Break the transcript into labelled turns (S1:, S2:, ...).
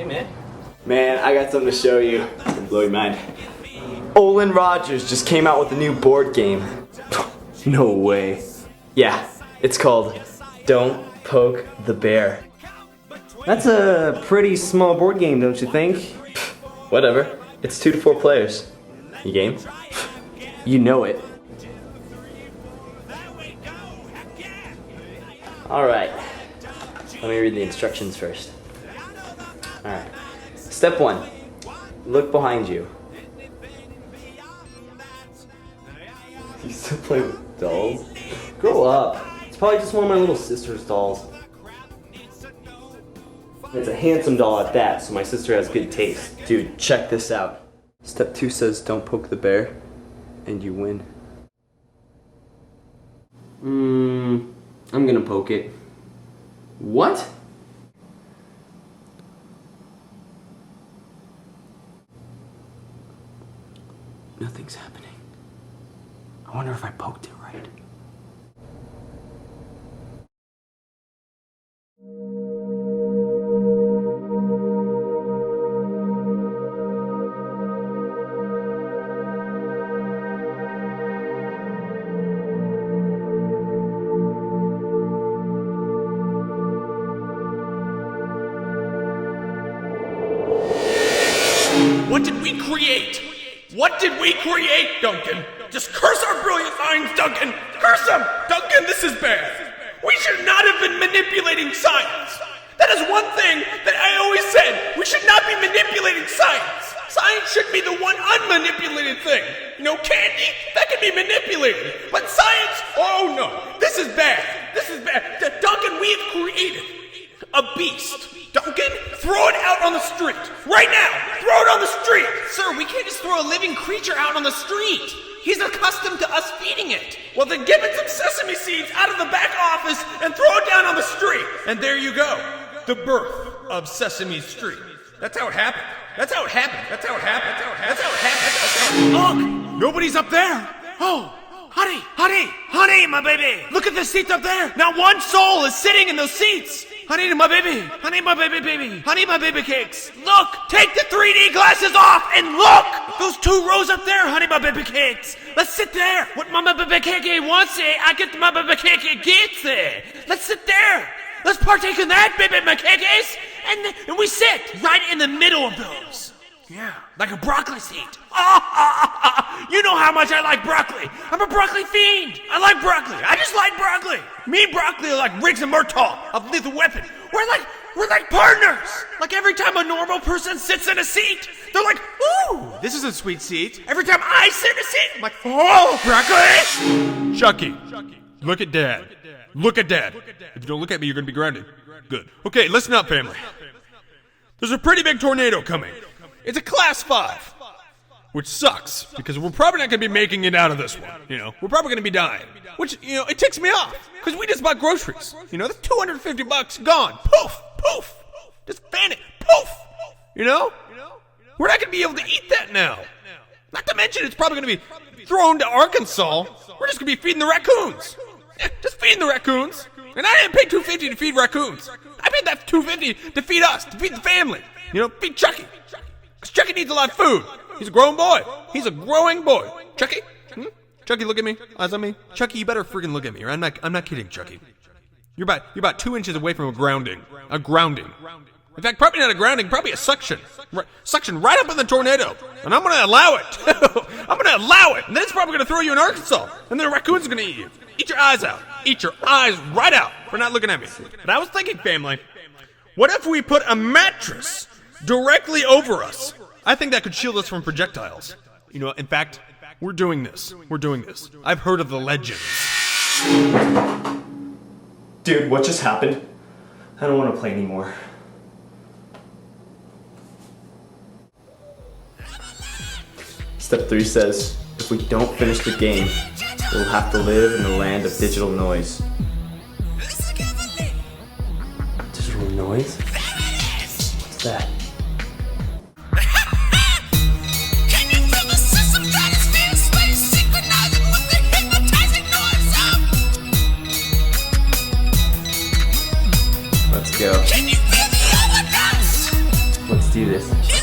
S1: Hey, man.
S2: Man, I got something to show you. It's gonna blow your mind. Olan Rogers just came out with a new board game. No way. Yeah, it's called Don't Poke the Bear.
S3: That's a pretty small board game, don't you think?
S2: Whatever. It's 2 to 4 players. You game?
S3: You know it.
S2: Alright. Let me read the instructions first. Alright. Step 1. Look behind you. You still play with dolls?
S3: Grow up. It's probably just one of my little sister's dolls. It's a handsome doll at that, so my sister has good taste.
S2: Dude, check this out. Step 2 says don't poke the bear, and you win.
S3: I'm gonna poke it.
S2: What? Nothing's happening. I wonder if I poked it right.
S4: What did we create? What did we create, Duncan? Just curse our brilliant minds, Duncan! Curse them! Duncan, this is bad! We should not have been manipulating science! That is one thing that I always said! We should not be manipulating science! Science should be the one unmanipulated thing! You know, candy, that can be manipulated! But science, oh no! This is bad! This is bad! Duncan, we have created a beast! Duncan, throw it out on the street! Right now! Throw it on the street!
S1: Sir, we can't just throw a living creature out on the street. He's accustomed to us feeding it.
S4: Well, then give it some sesame seeds out of the back office and throw it down on the street. And there you go. The birth of Sesame Street. That's how it happened. That's how it happened. That's how it happened. That's how it happened. That's how it happened. Look! Nobody's up there. Oh! Honey, my baby! Look at the seats up there! Not one soul is sitting in those seats! Honey, my baby! Honey, my baby! Honey, my baby cakes! Look! Take the 3D glasses off and look! Those 2 rows up there, honey, my baby cakes! Let's sit there! What my baby cake wants it, I get my baby cake gets it! Let's sit there! Let's partake in that, baby my cakes! And we sit right in the middle of those! Yeah, like a broccoli seed. You know how much I like broccoli. I'm a broccoli fiend. I like broccoli. I just like broccoli. Me and broccoli are like Riggs and Murtaugh of Lethal Weapon. We're like partners. Like every time a normal person sits in a seat, they're like, ooh, this is a sweet seat. Every time I sit in a seat, I'm like, oh, broccoli. Chucky, look at Dad. Look at Dad. If you don't look at me, you're going to be grounded. Good. Okay, listen up, family. There's a pretty big tornado coming. It's a class 5, which sucks, because we're probably not going to be making it out of this one, you know. We're probably going to be dying, which, you know, it ticks me off, because we just bought groceries. You know, that's $250 gone. Poof, poof. Just fan it. Poof. You know? We're not going to be able to eat that now. Not to mention it's probably going to be thrown to Arkansas. We're just going to be feeding the raccoons. Yeah, just feeding the raccoons. And I didn't pay $250 to feed raccoons. I paid that $250 to feed us, to feed the family. You know, feed Chucky. Because Chucky needs a lot of food. He's a grown boy. He's a growing boy. Chucky? Chucky, look at me. Eyes on me. Chucky, you better freaking look at me. I'm not kidding, Chucky. You're about 2 inches away from a grounding. A grounding. In fact, probably not a grounding, probably a suction. Suction right up in the tornado. And I'm going to allow it. I'm going to allow it. And then it's probably going to throw you in Arkansas. And then the raccoons are going to eat you. Eat your eyes out. Eat your eyes right out for not looking at me. But I was thinking, family, what if we put a mattress directly over us? I think that could shield us from projectiles. You know, in fact, we're doing this. I've heard of the legends.
S3: Dude, what just happened? I don't want to play anymore.
S2: Step 3 says, if we don't finish the game, we'll have to live in the land of digital noise.
S3: Digital noise? What's that?
S2: Let's go.
S3: Let's
S2: do this.